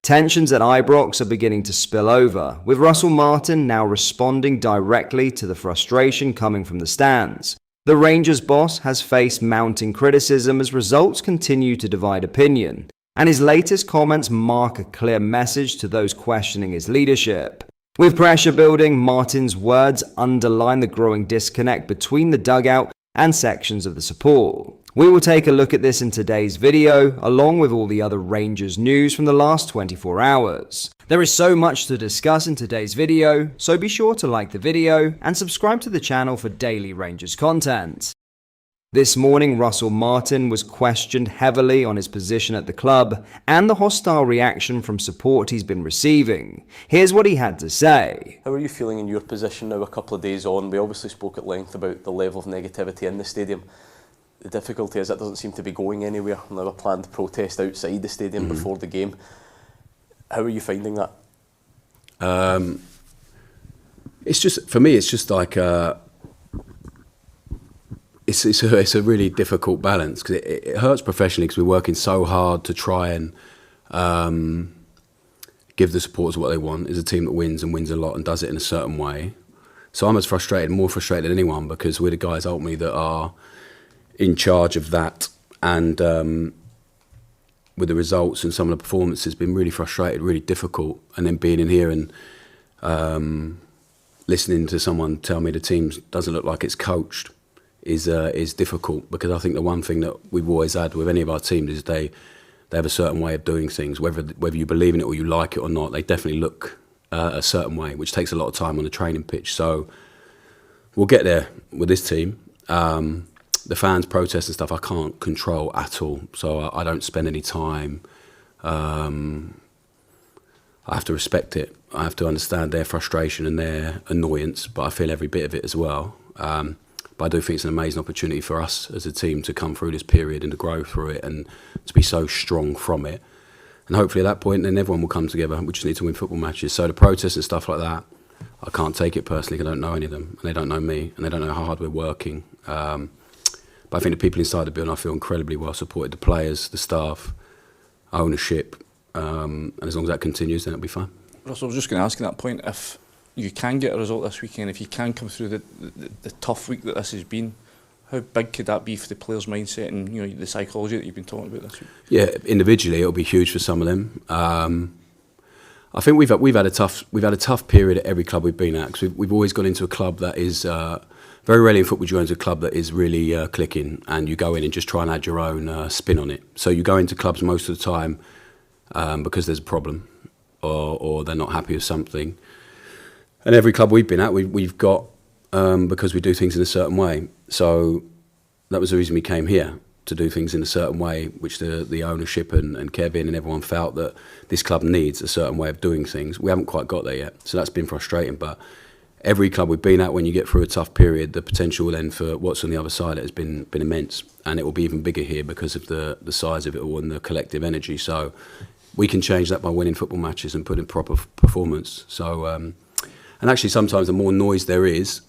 Tensions at Ibrox are beginning to spill over, with Russell Martin now responding directly to the frustration coming from the stands. The Rangers boss has faced mounting criticism as results continue to divide opinion, and his latest comments mark a clear message to those questioning his leadership. With pressure building, Martin's words underline the growing disconnect between the dugout and sections of the support. We will take a look at this in today's video, along with all the other Rangers news from the last 24 hours. There is so much to discuss in today's video, so be sure to like the video and subscribe to the channel for daily Rangers content. This morning, Russell Martin was questioned heavily on his position at the club and the hostile reaction from support he's been receiving. Here's what he had to say. How are you feeling in your position now a couple of days on? We obviously spoke at length about the level of negativity in the stadium. The difficulty is it doesn't seem to be going anywhere. We'll have a planned protest outside the stadium before the game. How are you finding that? It's just, for me, it's just like it's a really difficult balance because it hurts professionally because we're working so hard to try and give the supporters what they want. Is a team that wins and wins a lot and does it in a certain way. So I'm as frustrated, more frustrated than anyone, because we're the guys ultimately that are in charge of that, and with the results and some of the performances, been really frustrated, really difficult. And then being in here and listening to someone tell me the team doesn't look like it's coached is difficult, because I think the one thing that we've always had with any of our teams is they have a certain way of doing things, whether you believe in it or you like it or not. They definitely look a certain way, which takes a lot of time on the training pitch. So we'll get there with this team. The fans' protests and stuff I can't control at all, so I don't spend any time. I have to respect it. I have to understand their frustration and their annoyance, but I feel every bit of it as well. But I do think it's an amazing opportunity for us as a team to come through this period and to grow through it and to be so strong from it. And hopefully at that point, then everyone will come together. We just need to win football matches. So the protests and stuff like that, I can't take it personally. I don't know any of them, and they don't know me, and they don't know how hard we're working. But I think the people inside the building, I feel incredibly well supported. The players, the staff, ownership, and as long as that continues, then it'll be fine. Russell, I was just going to ask you that point, if you can get a result this weekend, if you can come through the tough week that this has been, how big could that be for the players' mindset and the psychology that you've been talking about this week? Yeah, individually it'll be huge for some of them. I think we've had a tough period at every club we've been at, because we've always gone into a club that is very rarely in football do you go into a club that is really clicking and you go in and just try and add your own spin on it. So you go into clubs most of the time because there's a problem or they're not happy with something. And every club we've been at, we've got because we do things in a certain way. So that was the reason we came here, to do things in a certain way, which the ownership and Kevin and everyone felt that this club needs a certain way of doing things. We haven't quite got there yet, so that's been frustrating. But every club we've been at, when you get through a tough period, the potential then for what's on the other side has been immense, and it will be even bigger here because of the size of it all and the collective energy. So we can change that by winning football matches and putting proper performance. So and actually sometimes the more noise there is,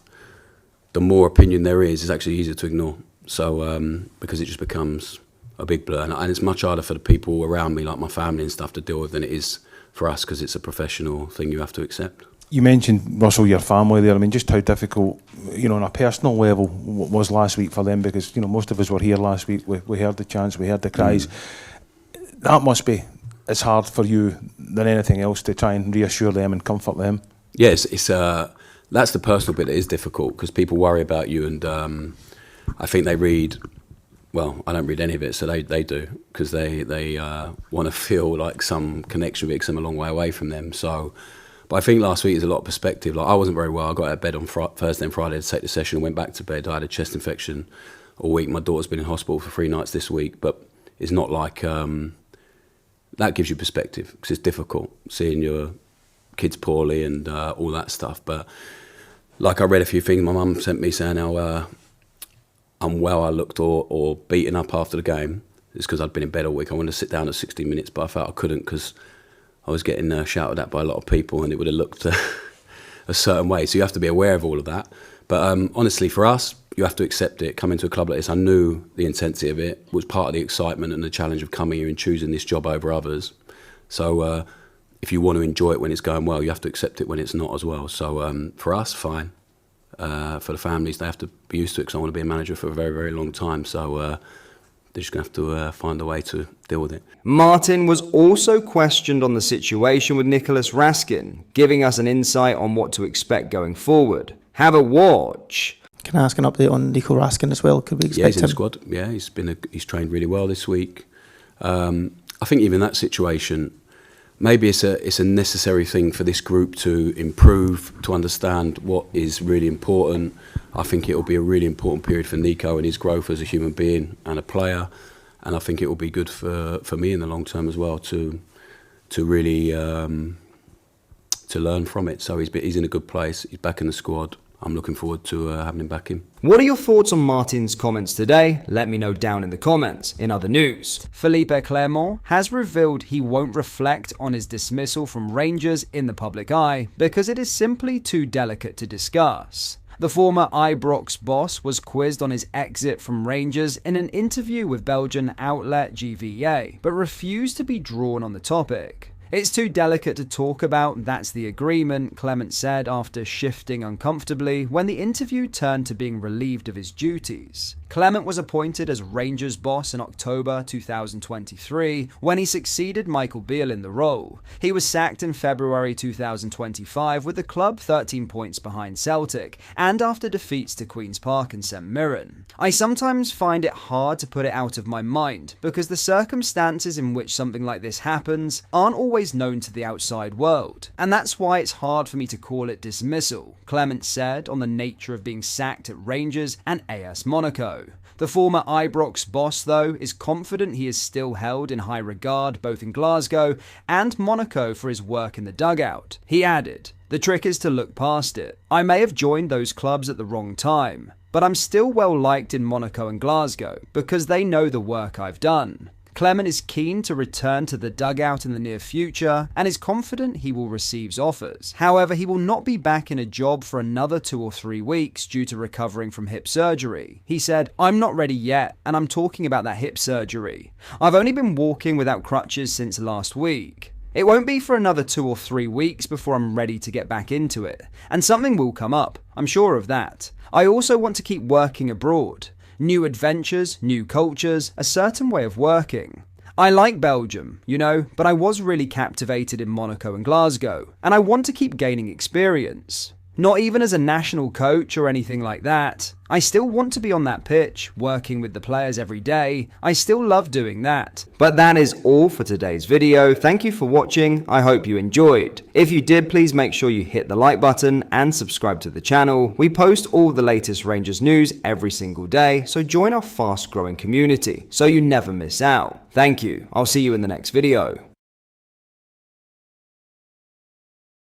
the more opinion there is actually easier to ignore. So because it just becomes a big blur, and it's much harder for the people around me, like my family and stuff, to deal with than it is for us, because it's a professional thing you have to accept. You mentioned, Russell, your family there. I mean, just how difficult, on a personal level, was last week for them, because, most of us were here last week. We heard the chants, we heard the cries. That must be as hard for you than anything else, to try and reassure them and comfort them. Yes, that's the personal bit that is difficult, because people worry about you, and I think they read. Well, I don't read any of it, so they do, because they want to feel like some connection with it, because I'm a long way away from them. So. But I think last week is a lot of perspective. Like, I wasn't very well. I got out of bed on Thursday and Friday to take the session and went back to bed. I had a chest infection all week. My daughter's been in hospital for 3 nights this week. But it's not like... that gives you perspective, because it's difficult seeing your kids poorly and all that stuff. But like, I read a few things. My mum sent me saying how unwell I looked or beaten up after the game. It's because I'd been in bed all week. I wanted to sit down at 60 minutes, but I felt I couldn't, because I was getting shouted at by a lot of people, and it would have looked a certain way. So you have to be aware of all of that. But honestly, for us, you have to accept it. Coming to a club like this, I knew the intensity of it was part of the excitement and the challenge of coming here and choosing this job over others. So if you want to enjoy it when it's going well, you have to accept it when it's not as well. So for us, fine. For the families, they have to be used to it because I want to be a manager for a very, very long time. So they're just going to have to find a way to deal with it. Martin was also questioned on the situation with Nico Raskin, giving us an insight on what to expect going forward. Have a watch. Can I ask an update on Nico Raskin as well? Could we expect Yeah, he's in him? the squad. Yeah, he's trained really well this week. I think even that situation, maybe it's a necessary thing for this group to improve, to understand what is really important. I think it will be a really important period for Nico and his growth as a human being and a player, and I think it will be good for me in the long term as well to really to learn from it. So he's in a good place. He's back in the squad. I'm looking forward to having him back in. What are your thoughts on Martin's comments today? Let me know down in the comments. In other news, Philippe Clement has revealed he won't reflect on his dismissal from Rangers in the public eye because it is simply too delicate to discuss. The former Ibrox boss was quizzed on his exit from Rangers in an interview with Belgian outlet GVA, but refused to be drawn on the topic. It's too delicate to talk about, that's the agreement, Clement said after shifting uncomfortably when the interview turned to being relieved of his duties. Clement was appointed as Rangers boss in October 2023 when he succeeded Michael Beale in the role. He was sacked in February 2025 with the club 13 points behind Celtic and after defeats to Queen's Park and St Mirren. I sometimes find it hard to put it out of my mind because the circumstances in which something like this happens aren't always known to the outside world, and that's why it's hard for me to call it dismissal, Clement said on the nature of being sacked at Rangers and AS Monaco. The former Ibrox boss, though, is confident he is still held in high regard both in Glasgow and Monaco for his work in the dugout. He added, "The trick is to look past it. I may have joined those clubs at the wrong time, but I'm still well liked in Monaco and Glasgow because they know the work I've done." Clement is keen to return to the dugout in the near future and is confident he will receive offers. However, he will not be back in a job for another 2 or 3 weeks due to recovering from hip surgery. He said, "I'm not ready yet, and I'm talking about that hip surgery. I've only been walking without crutches since last week. It won't be for another 2 or 3 weeks before I'm ready to get back into it, and something will come up, I'm sure of that. I also want to keep working abroad. New adventures, new cultures, a certain way of working. I like Belgium, but I was really captivated in Monaco and Glasgow, and I want to keep gaining experience. Not even as a national coach or anything like that. I still want to be on that pitch, working with the players every day. I still love doing that." But that is all for today's video. Thank you for watching. I hope you enjoyed. If you did, please make sure you hit the like button and subscribe to the channel. We post all the latest Rangers news every single day, so join our fast growing community so you never miss out. Thank you. I'll see you in the next video.